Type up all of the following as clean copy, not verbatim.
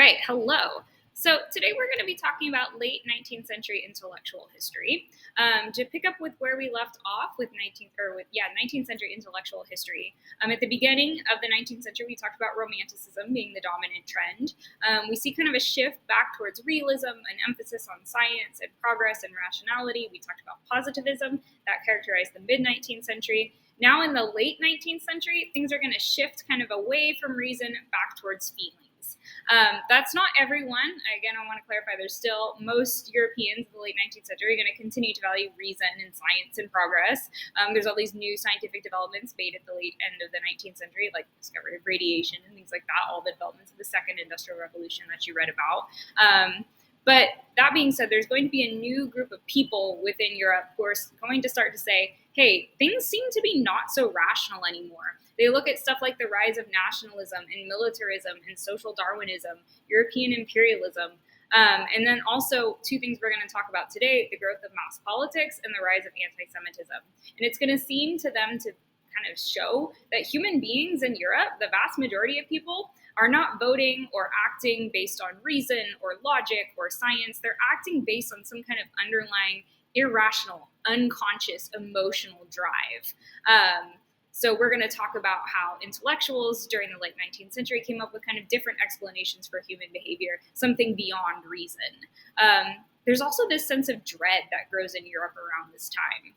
right, hello. So today we're going to be talking about late 19th century intellectual history. To pick up with where we left off with 19th century intellectual history. At the beginning of the 19th century, we talked about Romanticism being the dominant trend. We see kind of a shift back towards realism, an emphasis on science and progress and rationality. We talked about positivism that characterized the mid 19th century. Now in the late 19th century, things are going to shift kind of away from reason back towards feelings. That's not everyone. Again, I want to clarify, there's still most Europeans in the late 19th century are going to continue to value reason and science and progress. There's all these new scientific developments made at the late end of the 19th century, like the discovery of radiation and things like that, all the developments of the second industrial revolution that you read about. But that being said, there's going to be a new group of people within Europe who are going to start to say, hey, things seem to be not so rational anymore. They look at stuff like the rise of nationalism and militarism and social Darwinism, European imperialism, and then also two things we're going to talk about today, the growth of mass politics and the rise of anti-Semitism. And it's going to seem to them to kind of show that human beings in Europe, the vast majority of people, are not voting or acting based on reason or logic or science. They're acting based on some kind of underlying irrational, unconscious, emotional drive. So we're going to talk about how intellectuals during the late 19th century came up with kind of different explanations for human behavior, something beyond reason. There's also this sense of dread that grows in Europe around this time.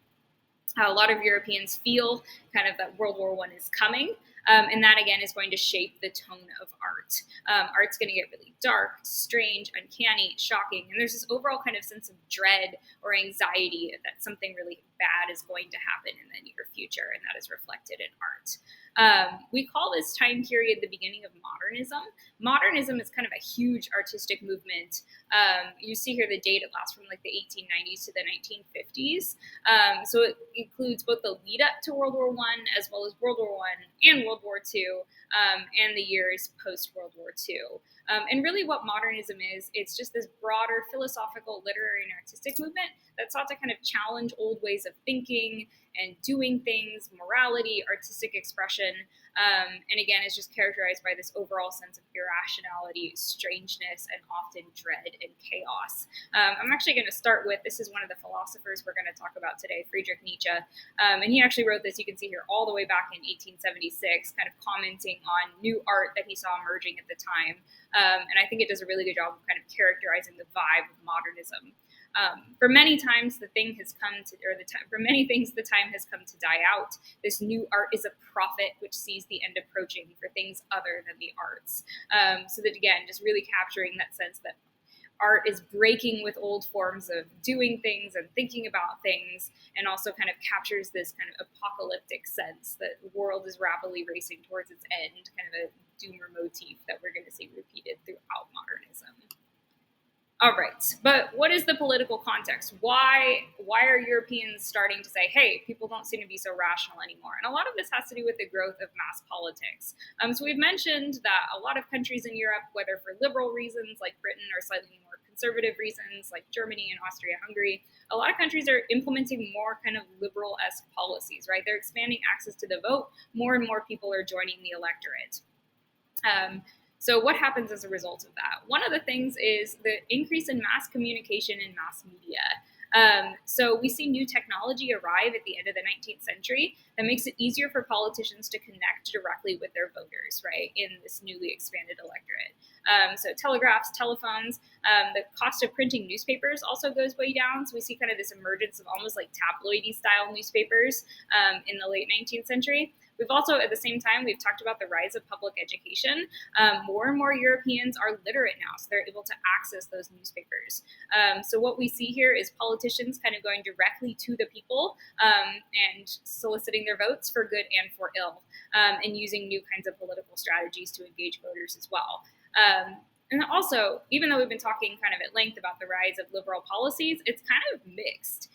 A lot of Europeans feel kind of that World War I is coming. And that, again, is going to shape the tone of art. Art's going to get really dark, strange, uncanny, shocking. And there's this overall kind of sense of dread or anxiety that something really bad is going to happen in the near future, and that is reflected in art. We call this time period the beginning of modernism. Modernism is kind of a huge artistic movement. You see here the date, it lasts from like the 1890s to the 1950s. So it includes both the lead up to World War I as well as World War I and World War II, and the years post World War II. And really what modernism is, it's just this broader philosophical, literary, and artistic movement that sought to kind of challenge old ways of thinking and doing things, morality, artistic expression, and again, is just characterized by this overall sense of irrationality, strangeness, and often dread and chaos. I'm actually going to start with, this is one of the philosophers we're going to talk about today, Friedrich Nietzsche, and he actually wrote this, you can see here, all the way back in 1876, kind of commenting on new art that he saw emerging at the time, and I think it does a really good job of kind of characterizing the vibe of modernism. For many times, the time has come to die out. This new art is a prophet which sees the end approaching for things other than the arts. So that, again, just really capturing that sense that art is breaking with old forms of doing things and thinking about things, and also kind of captures this kind of apocalyptic sense that the world is rapidly racing towards its end, kind of a doomer motif that we're going to see repeated throughout modernism. All right, but what is the political context? Why are Europeans starting to say, hey, people don't seem to be so rational anymore? And a lot of this has to do with the growth of mass politics. So we've mentioned that a lot of countries in Europe, whether for liberal reasons like Britain or slightly more conservative reasons like Germany and Austria-Hungary, a lot of countries are implementing more kind of liberal-esque policies, right? They're expanding access to the vote. More and more people are joining the electorate. So what happens as a result of that? One of the things is the increase in mass communication and mass media. So we see new technology arrive at the end of the 19th century that makes it easier for politicians to connect directly with their voters, right, in this newly expanded electorate. So telegraphs, telephones, the cost of printing newspapers also goes way down. So we see kind of this emergence of almost like tabloidy style newspapers in the late 19th century. We've also, at the same time, we've talked about the rise of public education. More and more Europeans are literate now, so they're able to access those newspapers. So what we see here is politicians kind of going directly to the people and soliciting their votes for good and for ill, and using new kinds of political strategies to engage voters as well. And also, even though we've been talking kind of at length about the rise of liberal policies, it's kind of mixed.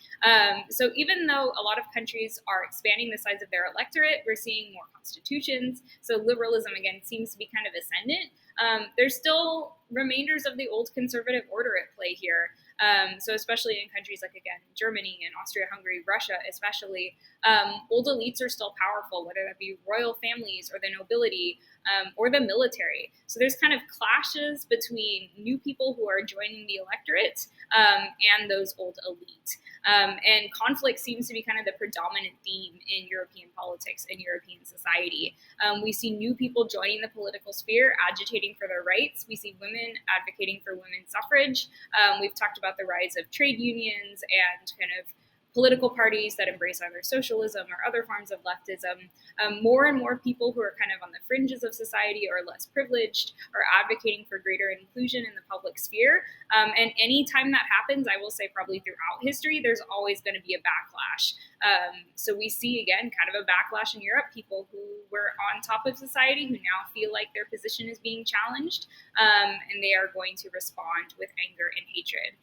So even though a lot of countries are expanding the size of their electorate, we're seeing more constitutions. So liberalism, again, seems to be kind of ascendant. There's still remainders of the old conservative order at play here. So especially in countries like, again, Germany and Austria-Hungary, Russia especially, old elites are still powerful, whether that be royal families or the nobility. or the military. So there's kind of clashes between new people who are joining the electorate and those old elite. And conflict seems to be kind of the predominant theme in European politics and European society. We see new people joining the political sphere, agitating for their rights. We see women advocating for women's suffrage. We've talked about the rise of trade unions and kind of political parties that embrace either socialism or other forms of leftism. More and more people who are kind of on the fringes of society or less privileged are advocating for greater inclusion in the public sphere. And anytime that happens, I will say probably throughout history, there's always going to be a backlash. So we see, again, kind of a backlash in Europe, people who were on top of society who now feel like their position is being challenged, and they are going to respond with anger and hatred.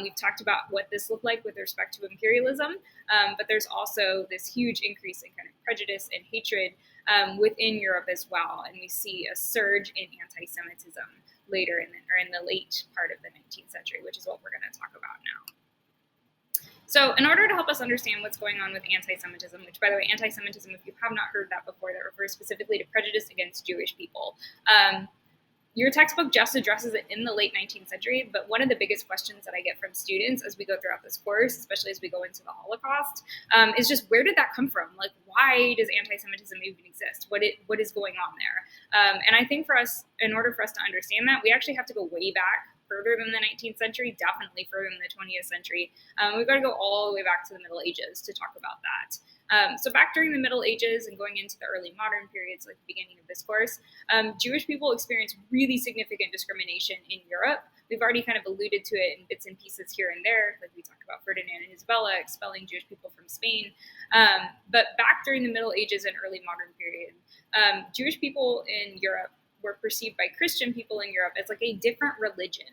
We've talked about what this looked like with respect to imperialism, but there's also this huge increase in kind of prejudice and hatred within Europe as well. And we see a surge in anti-Semitism later in the late part of the 19th century, which is what we're going to talk about now. So in order to help us understand what's going on with anti-Semitism, which, by the way, anti-Semitism, if you have not heard that before, that refers specifically to prejudice against Jewish people. Your textbook just addresses it in the late 19th century, but one of the biggest questions that I get from students as we go throughout this course, especially as we go into the Holocaust, is just where did that come from? Like, why does anti-Semitism even exist? What is going on there? And I think for us, in order for us to understand that, we actually have to go way back, further than the 19th century, definitely further than the 20th century. We've got to go all the way back to the Middle Ages to talk about that. So back during the Middle Ages and going into the early modern periods, like the beginning of this course, Jewish people experienced really significant discrimination in Europe. We've already kind of alluded to it in bits and pieces here and there, like we talked about Ferdinand and Isabella expelling Jewish people from Spain. But back during the Middle Ages and early modern period, Jewish people in Europe were perceived by Christian people in Europe as like a different religion,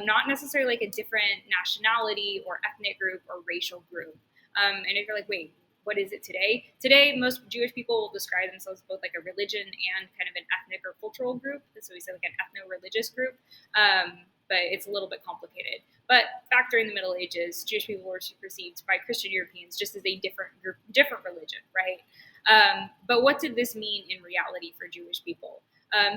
not necessarily like a different nationality or ethnic group or racial group. And if you're like, wait, what is it today? Today, most Jewish people will describe themselves both like a religion and kind of an ethnic or cultural group. So we say like an ethno-religious group, but it's a little bit complicated. But back during the Middle Ages, Jewish people were perceived by Christian Europeans just as a different group, different religion, right? But what did this mean in reality for Jewish people?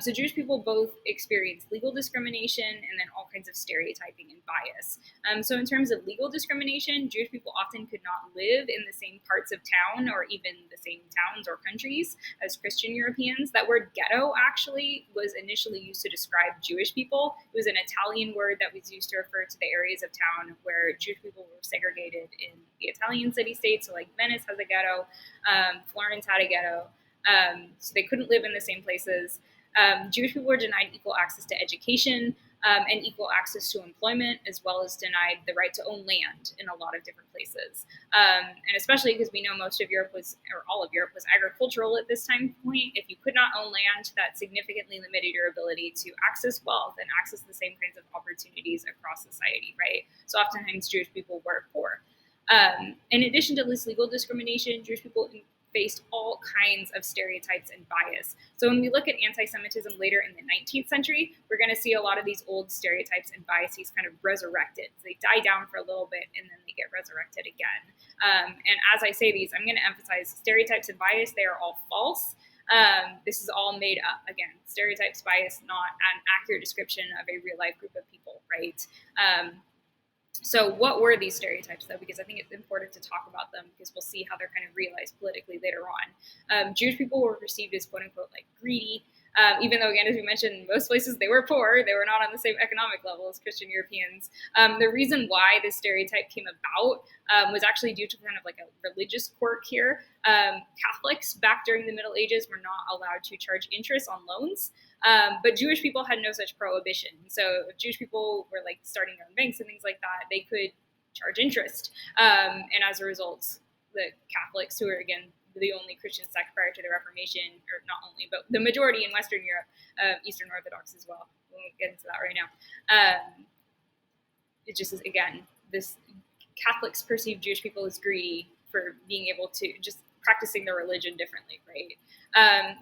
So Jewish people both experienced legal discrimination and then all kinds of stereotyping and bias. So in terms of legal discrimination, Jewish people often could not live in the same parts of town or even the same towns or countries as Christian Europeans. That word ghetto actually was initially used to describe Jewish people. It was an Italian word that was used to refer to the areas of town where Jewish people were segregated in the Italian city-states. So like Venice has a ghetto, Florence had a ghetto. So they couldn't live in the same places. Jewish people were denied equal access to education and equal access to employment, as well as denied the right to own land in a lot of different places. And especially because we know most of Europe was, or all of Europe was agricultural at this time point. If you could not own land, that significantly limited your ability to access wealth and access the same kinds of opportunities across society, right? So oftentimes Jewish people were poor. In addition to this legal discrimination, Jewish people faced all kinds of stereotypes and bias. So when we look at anti-Semitism later in the 19th century, we're going to see a lot of these old stereotypes and biases kind of resurrected. So they die down for a little bit and then they get resurrected again. And as I say these, I'm going to emphasize stereotypes and bias, they are all false. This is all made up. Again, stereotypes, bias, not an accurate description of a real life group of people, right? So what were these stereotypes, though? Because I think it's important to talk about them because we'll see how they're kind of realized politically later on. Jewish people were perceived as, quote unquote, like greedy, even though, again, as we mentioned, in most places they were poor. They were not on the same economic level as Christian Europeans. The reason why this stereotype came about was actually due to kind of like a religious quirk here. Catholics back during the Middle Ages were not allowed to charge interest on loans. But Jewish people had no such prohibition. So if Jewish people were like starting their own banks and things like that, they could charge interest. And as a result, the Catholics, who are, again, the only Christian sect prior to the Reformation, or not only, but the majority in Western Europe, Eastern Orthodox as well. We won't get into that right now. It just is, again, this Catholics perceive Jewish people as greedy for being able to just practicing their religion differently, right?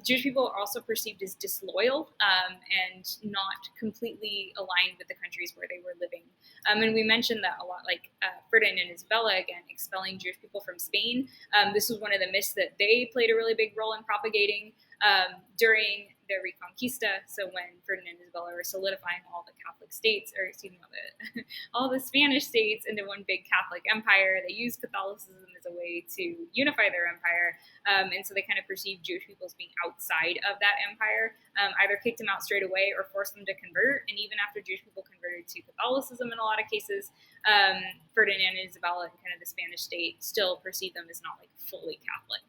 Jewish people are also perceived as disloyal and not completely aligned with the countries where they were living. And we mentioned that a lot, like Ferdinand and Isabella, again, expelling Jewish people from Spain. This was one of the myths that they played a really big role in propagating. During the Reconquista. So when Ferdinand and Isabella were solidifying all the Catholic states, or excuse me, all the Spanish states into one big Catholic empire, they used Catholicism as a way to unify their empire. And so they kind of perceived Jewish people as being outside of that empire, either kicked them out straight away or forced them to convert. And even after Jewish people converted to Catholicism in a lot of cases, Ferdinand and Isabella and kind of the Spanish state still perceive them as not like fully Catholic.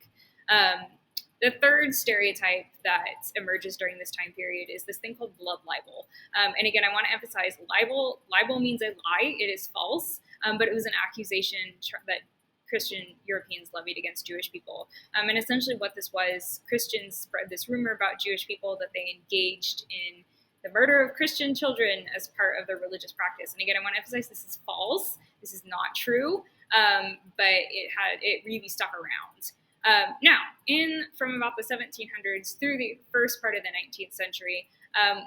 The third stereotype that emerges during this time period is this thing called blood libel. And again, I want to emphasize libel. Libel means a lie. It is false, but it was an accusation that Christian Europeans levied against Jewish people. And essentially what this was, Christians spread this rumor about Jewish people that they engaged in the murder of Christian children as part of their religious practice. And again, I want to emphasize this is false. This is not true, but it really stuck around. Now, from about the 1700s through the first part of the 19th century,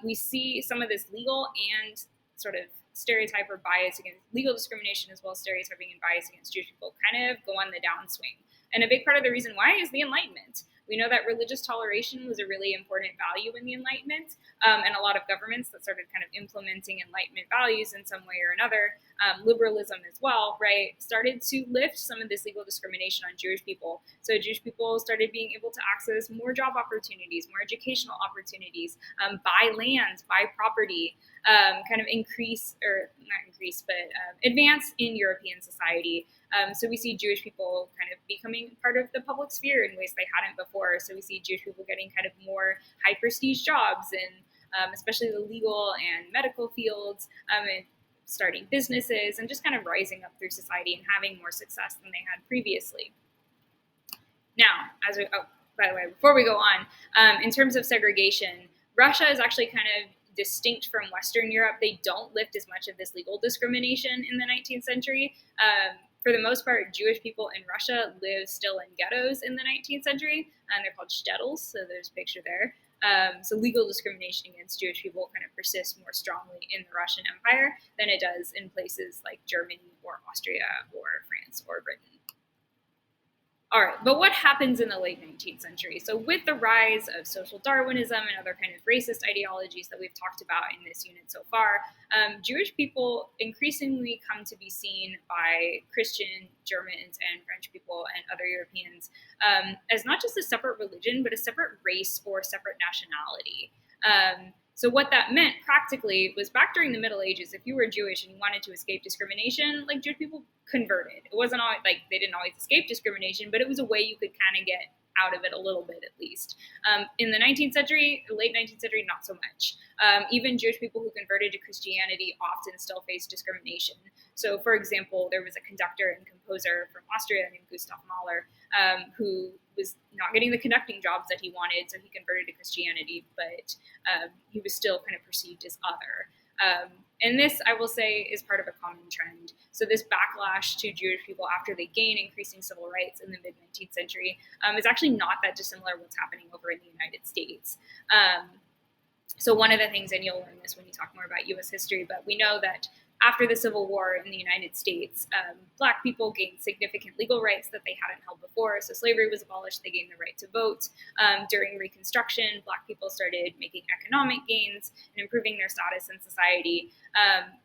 we see some of this legal and sort of stereotype or bias against legal discrimination, as well as stereotyping and bias against Jewish people, kind of go on the downswing. And a big part of the reason why is the Enlightenment. We know that religious toleration was a really important value in the Enlightenment, and a lot of governments that started kind of implementing Enlightenment values in some way or another, liberalism as well, right, started to lift some of this legal discrimination on Jewish people. So Jewish people started being able to access more job opportunities, more educational opportunities, buy land, buy property, kind of advance in European society. So we see Jewish people kind of becoming part of the public sphere in ways they hadn't before. So we see Jewish people getting kind of more high prestige jobs in especially the legal and medical fields, and starting businesses and just kind of rising up through society and having more success than they had previously. Now, by the way, before we go on, in terms of segregation, Russia is actually kind of distinct from Western Europe. They don't lift as much of this legal discrimination in the 19th century. For the most part, Jewish people in Russia live still in ghettos in the 19th century, and they're called shtetls, so there's a picture there. So legal discrimination against Jewish people kind of persists more strongly in the Russian Empire than it does in places like Germany or Austria or France or Britain. All right, but what happens in the late 19th century? So with the rise of social Darwinism and other kind of racist ideologies that we've talked about in this unit so far, Jewish people increasingly come to be seen by Christian, Germans, and French people and other Europeans as not just a separate religion, but a separate race or separate nationality. So what that meant practically was back during the Middle Ages, if you were Jewish and you wanted to escape discrimination, like Jewish people converted. It wasn't always like they didn't always escape discrimination, but it was a way you could kind of get out of it a little bit at least. In the 19th century, late 19th century, not so much. Even Jewish people who converted to Christianity often still faced discrimination. So for example, there was a conductor and composer from Austria named Gustav Mahler who was not getting the conducting jobs that he wanted, so he converted to Christianity, but he was still kind of perceived as other. And this, I will say, is part of a common trend. So this backlash to Jewish people after they gain increasing civil rights in the mid-19th century is actually not that dissimilar to what's happening over in the United States. So one of the things, and you'll learn this when you talk more about U.S. history, but we know that after the Civil War in the United States, Black people gained significant legal rights that they hadn't held before. So slavery was abolished. They gained the right to vote. During Reconstruction, Black people started making economic gains and improving their status in society.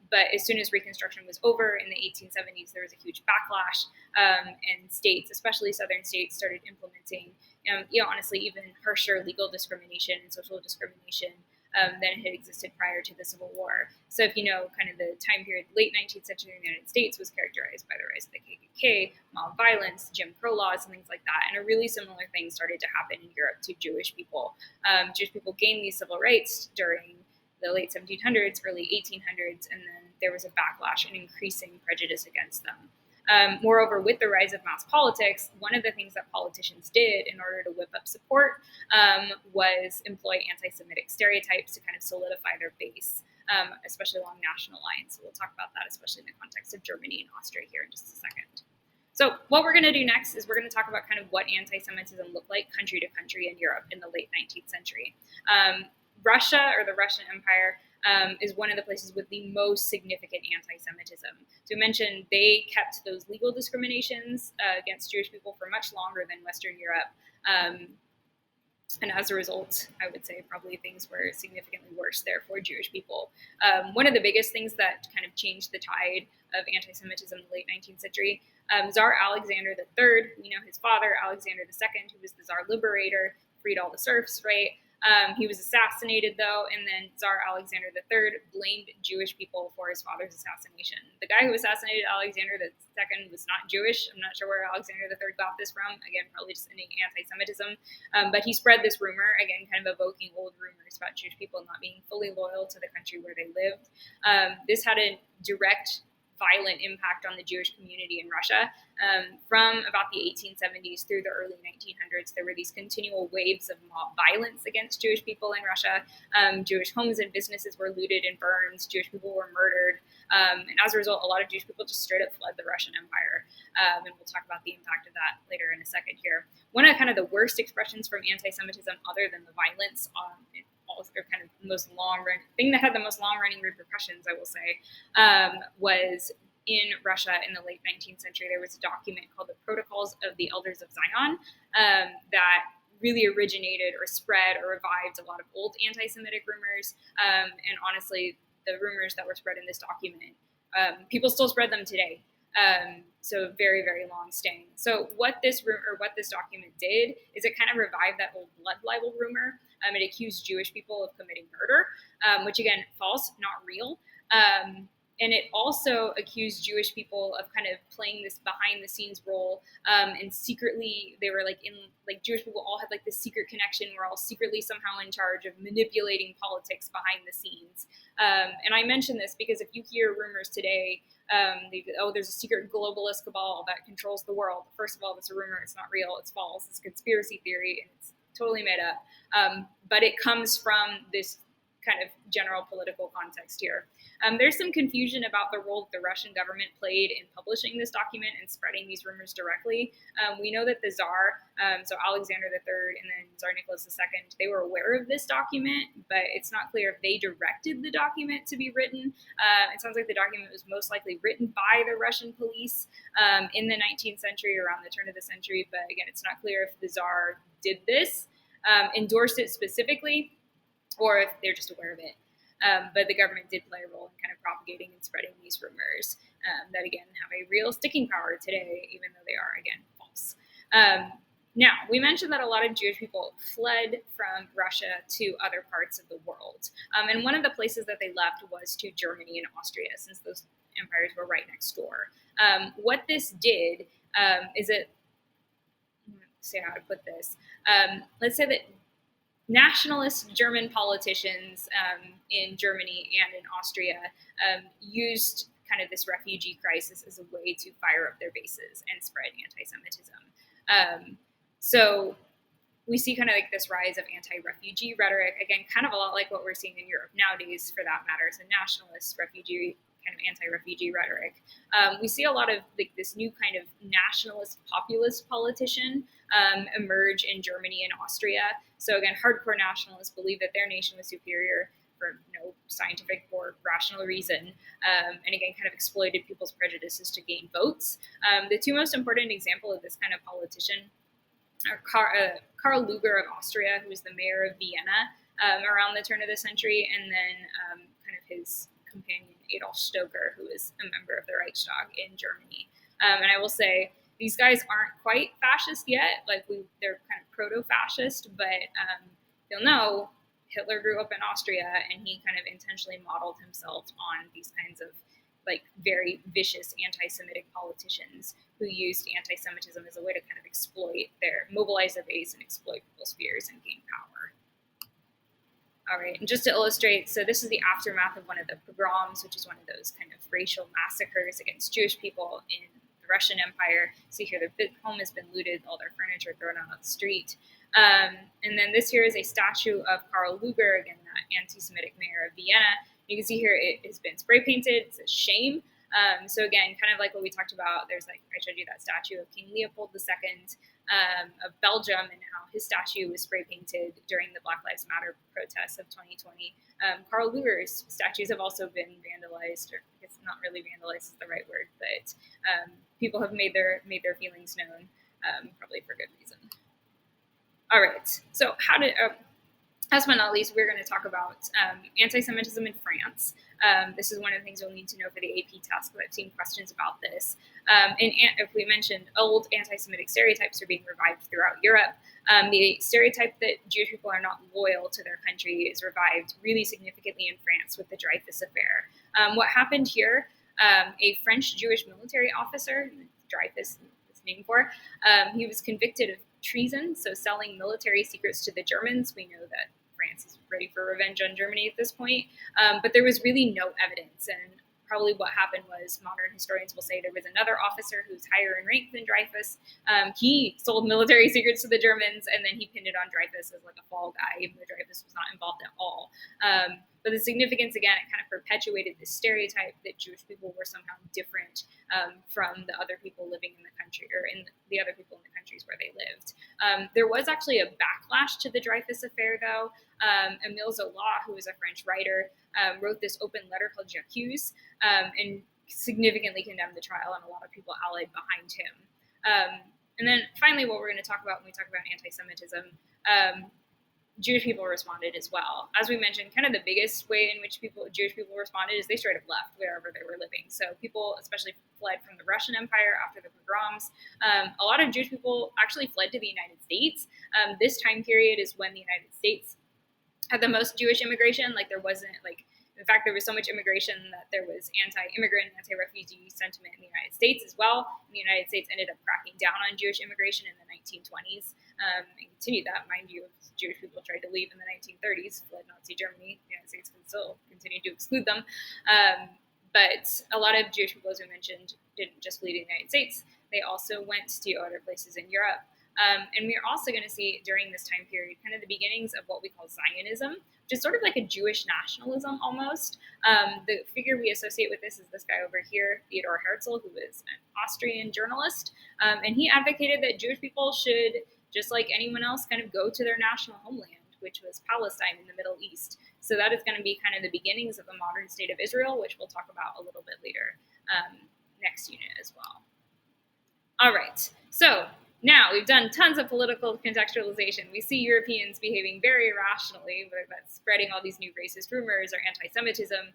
But as soon as Reconstruction was over in the 1870s, there was a huge backlash, and states, especially Southern states, started implementing, honestly, even harsher legal discrimination and social discrimination than had existed prior to the Civil War. So if you know kind of the time period, late 19th century in the United States was characterized by the rise of the KKK, mob violence, Jim Crow laws, and things like that. And a really similar thing started to happen in Europe to Jewish people. Jewish people gained these civil rights during the late 1700s, early 1800s, and then there was a backlash and increasing prejudice against them. Moreover, with the rise of mass politics, one of the things that politicians did in order to whip up support was employ anti-Semitic stereotypes to kind of solidify their base, especially along national lines. So we'll talk about that, especially in the context of Germany and Austria here in just a second. So what we're going to do next is we're going to talk about kind of what anti-Semitism looked like country to country in Europe in the late 19th century. Russia, or the Russian Empire, is one of the places with the most significant anti-Semitism. So we mentioned they kept those legal discriminations against Jewish people for much longer than Western Europe. And as a result, I would say probably things were significantly worse there for Jewish people. One of the biggest things that kind of changed the tide of anti-Semitism in the late 19th century, Tsar Alexander III, we know his father, Alexander II, who was the Tsar liberator, freed all the serfs, right? He was assassinated, though, and then Tsar Alexander III blamed Jewish people for his father's assassination. The guy who assassinated Alexander II was not Jewish. I'm not sure where Alexander III got this from. Again, probably just innate anti-Semitism. But he spread this rumor, again, kind of evoking old rumors about Jewish people not being fully loyal to the country where they lived. This had a direct violent impact on the Jewish community in Russia. From about the 1870s through the early 1900s, there were these continual waves of mob violence against Jewish people in Russia. Jewish homes and businesses were looted and burned. Jewish people were murdered. And as a result, a lot of Jewish people just straight up fled the Russian Empire. And we'll talk about the impact of that later in a second here. One of kind of the worst expressions from anti-Semitism, other than the violence, or kind of the most long-run thing that had the most long-running repercussions, I will say, was in Russia in the late 19th century. There was a document called the Protocols of the Elders of Zion that really originated or spread or revived a lot of old anti-Semitic rumors. And honestly, the rumors that were spread in this document, people still spread them today. So very, very long staying. So what this document did is it kind of revived that old blood libel rumor. It accused Jewish people of committing murder, which again, false, not real. And it also accused Jewish people of kind of playing this behind the scenes role. And secretly, they were Jewish people all had like this secret connection. We're all secretly somehow in charge of manipulating politics behind the scenes. And I mention this because if you hear rumors today, there's a secret globalist cabal that controls the world. First of all, that's a rumor. It's not real. It's false. It's a conspiracy theory, and it's totally made up. But it comes from this kind of general political context here. There's some confusion about the role that the Russian government played in publishing this document and spreading these rumors directly. We know that the Tsar, so Alexander III and then Tsar Nicholas II, they were aware of this document, but it's not clear if they directed the document to be written. It sounds like the document was most likely written by the Russian police in the 19th century, around the turn of the century, but again, it's not clear if the Tsar did this, endorsed it specifically, or if they're just aware of it. But the government did play a role in kind of propagating and spreading these rumors that, again, have a real sticking power today, even though they are, again, false. Now, we mentioned that a lot of Jewish people fled from Russia to other parts of the world. And one of the places that they left was to Germany and Austria, since those empires were right next door. What this did is it, say how to put this, let's say that nationalist German politicians in Germany and in Austria used kind of this refugee crisis as a way to fire up their bases and spread anti-Semitism. So we see kind of like this rise of anti-refugee rhetoric, again, kind of a lot like what we're seeing in Europe nowadays, for that matter. So nationalist, refugee, kind of anti-refugee rhetoric. We see a lot of like this new kind of nationalist populist politician emerge in Germany and Austria. So again, hardcore nationalists believe that their nation was superior for no scientific or rational reason, and again, kind of exploited people's prejudices to gain votes. The two most important examples of this kind of politician are Karl Lueger of Austria, who was the mayor of Vienna around the turn of the century, and then kind of his companion Adolf Stoker, who is a member of the Reichstag in Germany. And I will say, these guys aren't quite fascist yet. They're kind of proto-fascist, but you'll know Hitler grew up in Austria, and he kind of intentionally modeled himself on these kinds of like very vicious anti-Semitic politicians who used anti-Semitism as a way to kind of mobilize their base and exploit people's fears and gain power. All right, and just to illustrate, so this is the aftermath of one of the pogroms, which is one of those kind of racial massacres against Jewish people in the Russian Empire. See here, their home has been looted, all their furniture thrown out on the street. And then this here is a statue of Karl Lueger, again, that anti-Semitic mayor of Vienna. You can see here it has been spray painted. It's a shame. So again, kind of like what we talked about, there's I showed you that statue of King Leopold II of Belgium, and how his statue was spray painted during the Black Lives Matter protests of 2020. Karl Lueger's statues have also been vandalized, or it's not really vandalized is the right word, but people have made their feelings known, probably for good reason. All right. So last but not least, we're going to talk about anti-Semitism in France. This is one of the things you'll need to know for the AP test, but I've seen questions about this. And if we mentioned old anti-Semitic stereotypes are being revived throughout Europe, the stereotype that Jewish people are not loyal to their country is revived really significantly in France with the Dreyfus Affair. What happened here, a French Jewish military officer, Dreyfus is named for, he was convicted of treason, so selling military secrets to the Germans. We know that France is ready for revenge on Germany at this point, but there was really no evidence. And probably what happened was, modern historians will say, there was another officer who's higher in rank than Dreyfus. He sold military secrets to the Germans, and then he pinned it on Dreyfus as like a fall guy, even though Dreyfus was not involved at all. But the significance, again, it kind of perpetuated this stereotype that Jewish people were somehow different from the other people living in the country, or in the other people in the countries where they lived. There was actually a backlash to the Dreyfus Affair, though. Émile Zola, who was a French writer, wrote this open letter called J'accuse, and significantly condemned the trial, and a lot of people allied behind him. And then finally, what we're going to talk about when we talk about anti-Semitism, Jewish people responded as well. As we mentioned, kind of the biggest way in which Jewish people responded is they straight up left wherever they were living. So people especially fled from the Russian Empire after the pogroms. A lot of Jewish people actually fled to the United States. This time period is when the United States had the most Jewish immigration. Like, there wasn't, like, in fact, there was so much immigration that there was anti-immigrant, anti-refugee sentiment in the United States as well. And the United States ended up cracking down on Jewish immigration in the 1920s, and continued that. Mind you, Jewish people tried to leave in the 1930s, fled Nazi Germany. The United States can still continue to exclude them. But a lot of Jewish people, as we mentioned, didn't just flee to the United States. They also went to other places in Europe. And we're also going to see during this time period kind of the beginnings of what we call Zionism, which is sort of like a Jewish nationalism almost. The figure we associate with this is this guy over here, Theodor Herzl, who is an Austrian journalist. And he advocated that Jewish people should, just like anyone else, kind of go to their national homeland, which was Palestine in the Middle East. So that is going to be kind of the beginnings of the modern state of Israel, which we'll talk about a little bit later next unit as well. All right, so now we've done tons of political contextualization. We see Europeans behaving very irrationally, whether that's spreading all these new racist rumors or anti-Semitism.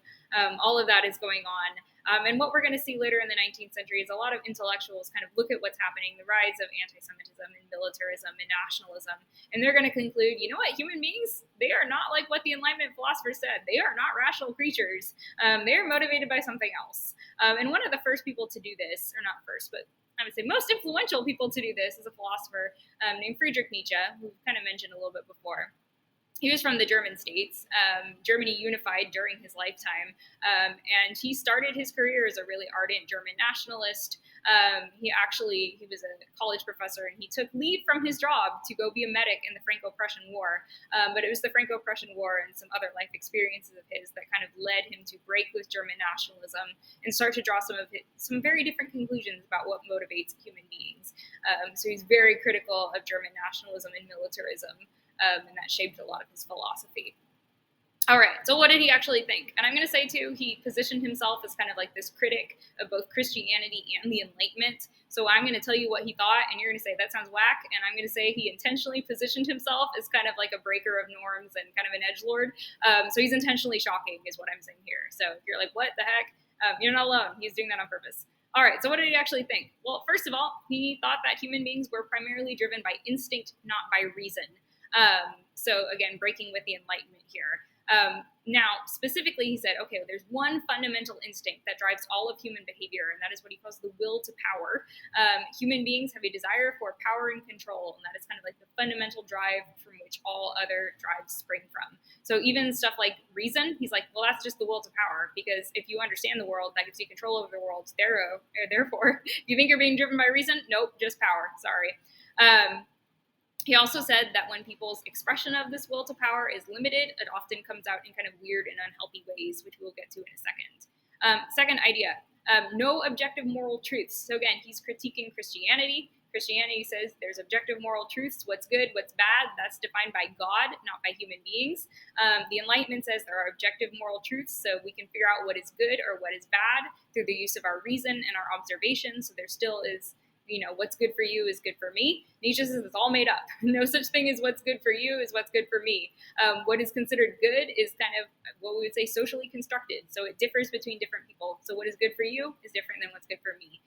All of that is going on. And what we're going to see later in the 19th century is a lot of intellectuals kind of look at what's happening, the rise of anti-Semitism and militarism and nationalism, and they're going to conclude, you know what, human beings, they are not like what the Enlightenment philosophers said. They are not rational creatures. They are motivated by something else. And one of the first people to do this, or not first, but I would say most influential people to do this is a philosopher named Friedrich Nietzsche, who we've kind of mentioned a little bit before. He was from the German states. Germany unified during his lifetime, and he started his career as a really ardent German nationalist. He was a college professor, and he took leave from his job to go be a medic in the Franco-Prussian War. But it was the Franco-Prussian War and some other life experiences of his that kind of led him to break with German nationalism and start to draw some very different conclusions about what motivates human beings. So he's very critical of German nationalism and militarism. And that shaped a lot of his philosophy. All right, so what did he actually think? And I'm going to say, too, he positioned himself as kind of like this critic of both Christianity and the Enlightenment. So I'm going to tell you what he thought, and you're going to say, that sounds whack. And I'm going to say he intentionally positioned himself as kind of like a breaker of norms and kind of an edgelord. So he's intentionally shocking is what I'm saying here. So if you're like, what the heck? You're not alone. He's doing that on purpose. All right, so what did he actually think? Well, first of all, he thought that human beings were primarily driven by instinct, not by reason. So again, breaking with the Enlightenment here. Now, specifically, he said, okay, there's one fundamental instinct that drives all of human behavior, and that is what he calls the will to power. Human beings have a desire for power and control, and that is kind of like the fundamental drive from which all other drives spring from. So even stuff like reason, he's like, well, that's just the will to power, because if you understand the world, that gives you control over the world. Therefore, you think you're being driven by reason? Nope, just power. Sorry. He also said that when people's expression of this will to power is limited, it often comes out in kind of weird and unhealthy ways, which we'll get to in a second. Second idea, no objective moral truths. So again, he's critiquing Christianity. Christianity says there's objective moral truths. What's good, what's bad, that's defined by God, not by human beings. The Enlightenment says there are objective moral truths, so we can figure out what is good or what is bad through the use of our reason and our observation. So there still is what's good for you is good for me. Nietzsche says it's all made up. No such thing as what's good for you is what's good for me. What is considered good is kind of what we would say socially constructed. So it differs between different people. So what is good for you is different than what's good for me.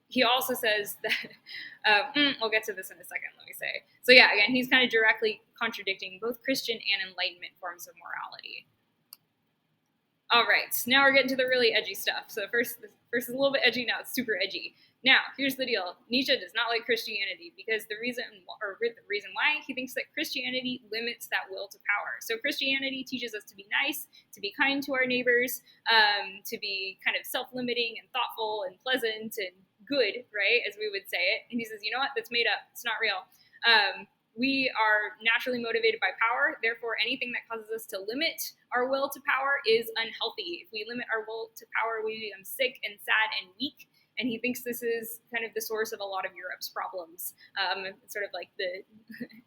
He also says that, we'll get to this in a second, let me say. So yeah, again, he's kind of directly contradicting both Christian and Enlightenment forms of morality. All right, now we're getting to the really edgy stuff. So first is a little bit edgy, now it's super edgy. Now, here's the deal. Nietzsche does not like Christianity because the reason why he thinks that Christianity limits that will to power. So Christianity teaches us to be nice, to be kind to our neighbors, to be kind of self-limiting and thoughtful and pleasant and good, right, as we would say it. And he says, you know what, that's made up. It's not real. We are naturally motivated by power. Therefore, anything that causes us to limit our will to power is unhealthy. If we limit our will to power, we become sick and sad and weak. And he thinks this is kind of the source of a lot of Europe's problems. Sort of like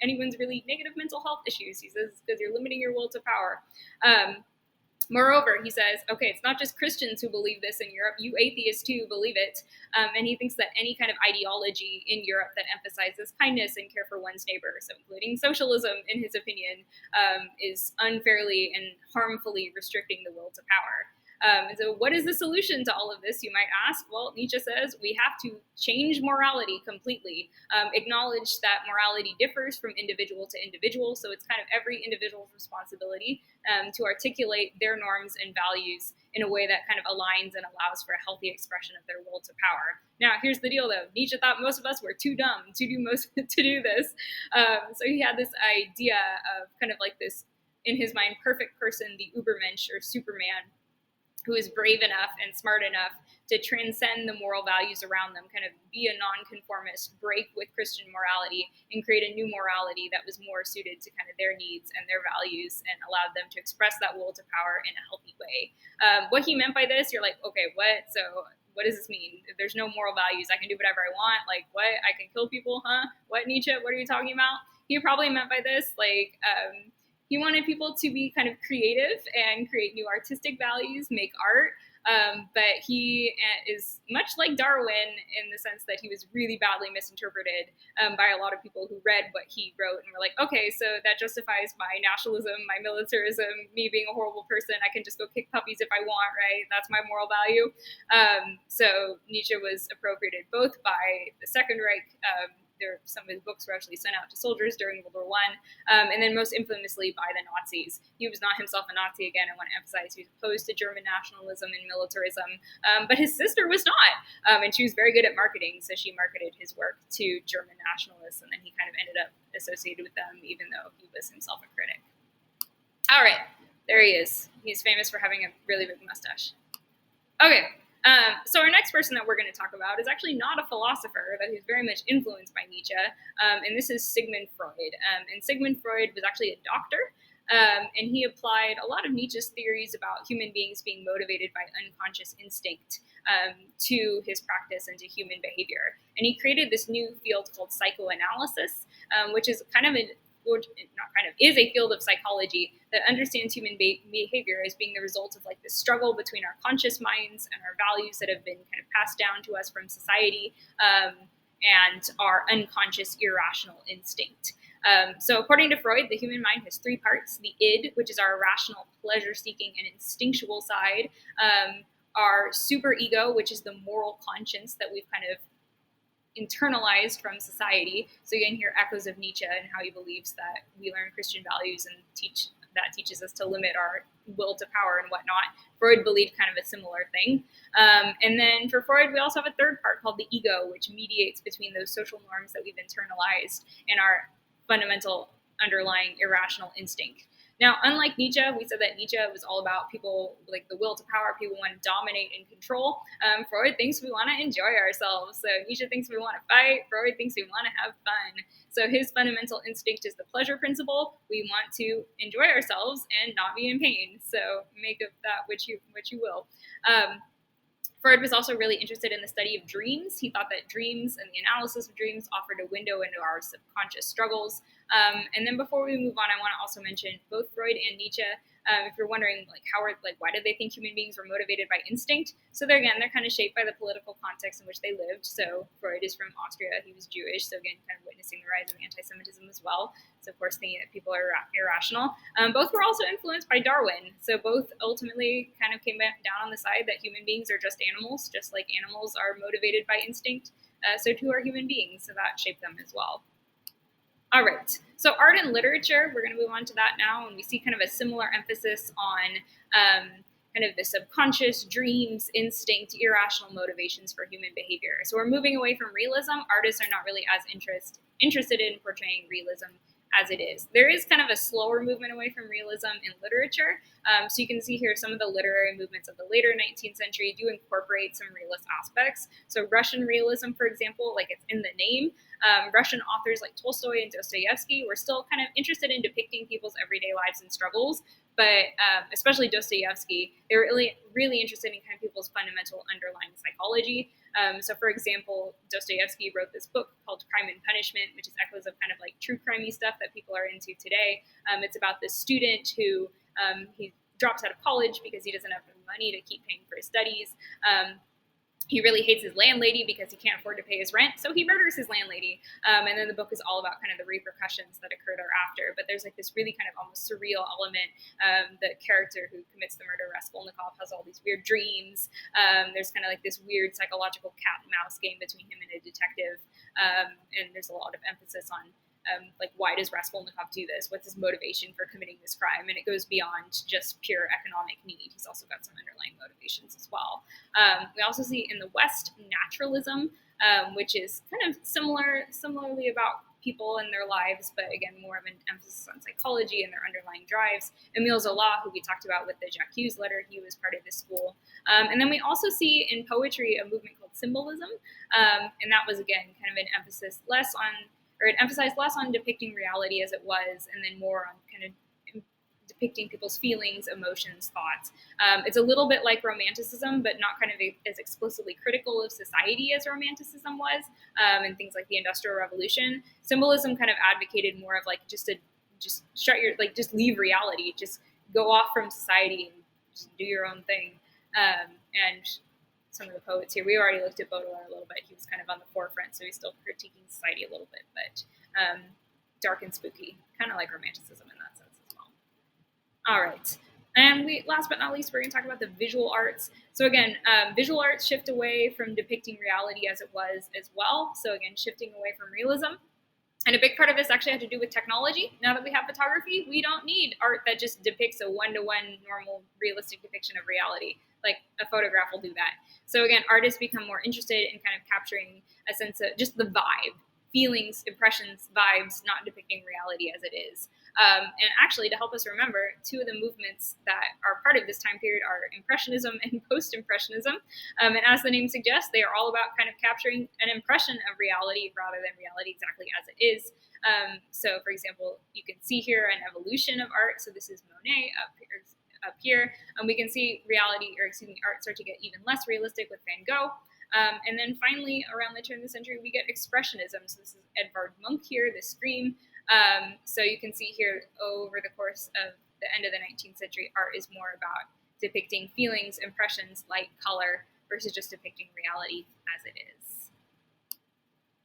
anyone's really negative mental health issues, he says, because you're limiting your will to power. Moreover, he says, okay, it's not just Christians who believe this in Europe. You atheists, too, believe it. And he thinks that any kind of ideology in Europe that emphasizes kindness and care for one's neighbor, so including socialism, in his opinion, is unfairly and harmfully restricting the will to power. And so what is the solution to all of this, you might ask? Well, Nietzsche says we have to change morality completely, acknowledge that morality differs from individual to individual, so it's kind of every individual's responsibility to articulate their norms and values in a way that kind of aligns and allows for a healthy expression of their will to power. Now, here's the deal, though. Nietzsche thought most of us were too dumb to do this. So he had this idea of kind of like this, in his mind, perfect person, the Übermensch or Superman, who is brave enough and smart enough to transcend the moral values around them, kind of be a nonconformist, break with Christian morality, and create a new morality that was more suited to kind of their needs and their values and allowed them to express that will to power in a healthy way. What he meant by this, you're like, okay, what? So what does this mean? If there's no moral values, I can do whatever I want. Like, what? I can kill people, huh? What, Nietzsche? What are you talking about? He probably meant by this, like, he wanted people to be kind of creative and create new artistic values, make art. But he is much like Darwin in the sense that he was really badly misinterpreted by a lot of people who read what he wrote and were like, okay, so that justifies my nationalism, my militarism, me being a horrible person. I can just go kick puppies if I want, right? That's my moral value. So Nietzsche was appropriated both by the Second Reich. Some of his books were actually sent out to soldiers during World War I, and then most infamously by the Nazis. He was not himself a Nazi, again, I want to emphasize. He was opposed to German nationalism and militarism, but his sister was not, and she was very good at marketing, so she marketed his work to German nationalists, and then he kind of ended up associated with them, even though he was himself a critic. All right, there he is. He's famous for having a really big mustache. Okay. So our next person that we're going to talk about is actually not a philosopher, but who's very much influenced by Nietzsche, and this is Sigmund Freud. And Sigmund Freud was actually a doctor, and he applied a lot of Nietzsche's theories about human beings being motivated by unconscious instinct to his practice and to human behavior. And he created this new field called psychoanalysis, which is kind of is a field of psychology that understands human behavior as being the result of like this struggle between our conscious minds and our values that have been kind of passed down to us from society and our unconscious irrational instinct. So according to Freud, the human mind has three parts: the id, which is our irrational, pleasure-seeking, and instinctual side; our superego, which is the moral conscience that we've kind of internalized from society. So again, here echoes of Nietzsche and how he believes that we learn Christian values and teaches us to limit our will to power and whatnot. Freud believed kind of a similar thing. And then for Freud, we also have a third part called the ego, which mediates between those social norms that we've internalized and our fundamental underlying irrational instinct. Now, unlike Nietzsche, we said that Nietzsche was all about people, like the will to power, people want to dominate and control. Freud thinks we want to enjoy ourselves. So Nietzsche thinks we want to fight. Freud thinks we want to have fun. So his fundamental instinct is the pleasure principle. We want to enjoy ourselves and not be in pain. So make of that which you will. Freud was also really interested in the study of dreams. He thought that dreams and the analysis of dreams offered a window into our subconscious struggles. And then before we move on, I want to also mention both Freud and Nietzsche If you're wondering, why did they think human beings were motivated by instinct? So they're kind of shaped by the political context in which they lived. So Freud is from Austria. He was Jewish. So again, kind of witnessing the rise of anti-Semitism as well. So of course, thinking that people are irrational. Both were also influenced by Darwin. So both ultimately kind of came down on the side that human beings are just animals, just like animals are motivated by instinct. So too are human beings. So that shaped them as well. All right, so art and literature, we're going to move on to that now, and we see kind of a similar emphasis on kind of the subconscious, dreams, instinct, irrational motivations for human behavior. So we're moving away from realism. Artists are not really as interested in portraying realism as it is. There is kind of a slower movement away from realism in literature. So you can see here some of the literary movements of the later 19th century do incorporate some realist aspects. So Russian realism, for example, like it's in the name, Russian authors like Tolstoy and Dostoevsky were still kind of interested in depicting people's everyday lives and struggles, but especially Dostoevsky, they were really interested in kind of people's fundamental underlying psychology. So, for example, Dostoevsky wrote this book called Crime and Punishment, which is echoes of kind of like true crimey stuff that people are into today. It's about this student who he drops out of college because he doesn't have the money to keep paying for his studies. He really hates his landlady because he can't afford to pay his rent, so he murders his landlady. And then the book is all about kind of the repercussions that occur thereafter. But there's like this really kind of almost surreal element. The character who commits the murder, Raskolnikov, has all these weird dreams. There's kind of like this weird psychological cat and mouse game between him and a detective. And there's a lot of emphasis on like, why does Raskolnikov do this? What's his motivation for committing this crime? And it goes beyond just pure economic need. He's also got some underlying motivations as well. We also see in the West naturalism, which is kind of similarly about people and their lives, but again, more of an emphasis on psychology and their underlying drives. Émile Zola, who we talked about with the Jacques letter, he was part of this school. And then we also see in poetry a movement called symbolism, and that was, again, kind of an emphasis it emphasized less on depicting reality as it was, and then more on kind of depicting people's feelings, emotions, thoughts. It's a little bit like Romanticism, but not kind of as explicitly critical of society as Romanticism was, and things like the Industrial Revolution. Symbolism kind of advocated more of like just leave reality, just go off from society and just do your own thing. And some of the poets here, we already looked at Baudelaire a little bit. He was kind of on the forefront, so he's still critiquing society a little bit, but dark and spooky, kind of like Romanticism in that sense as well. All right. And last but not least, we're going to talk about the visual arts. So again, visual arts shift away from depicting reality as it was as well. So again, shifting away from realism. And a big part of this actually had to do with technology. Now that we have photography, we don't need art that just depicts a one-to-one normal realistic depiction of reality. Like a photograph will do that. So again, artists become more interested in kind of capturing a sense of just the vibe, feelings, impressions, vibes, not depicting reality as it is. And actually, to help us remember, two of the movements that are part of this time period are Impressionism and Post-Impressionism. And as the name suggests, they are all about kind of capturing an impression of reality rather than reality exactly as it is. So, for example, you can see here an evolution of art. So this is Monet up here. We can see art start to get even less realistic with Van Gogh. And then finally, around the turn of the century, we get Expressionism. So this is Edvard Munch here, the Scream. So you can see here over the course of the end of the 19th century, art is more about depicting feelings, impressions, light, color, versus just depicting reality as it is.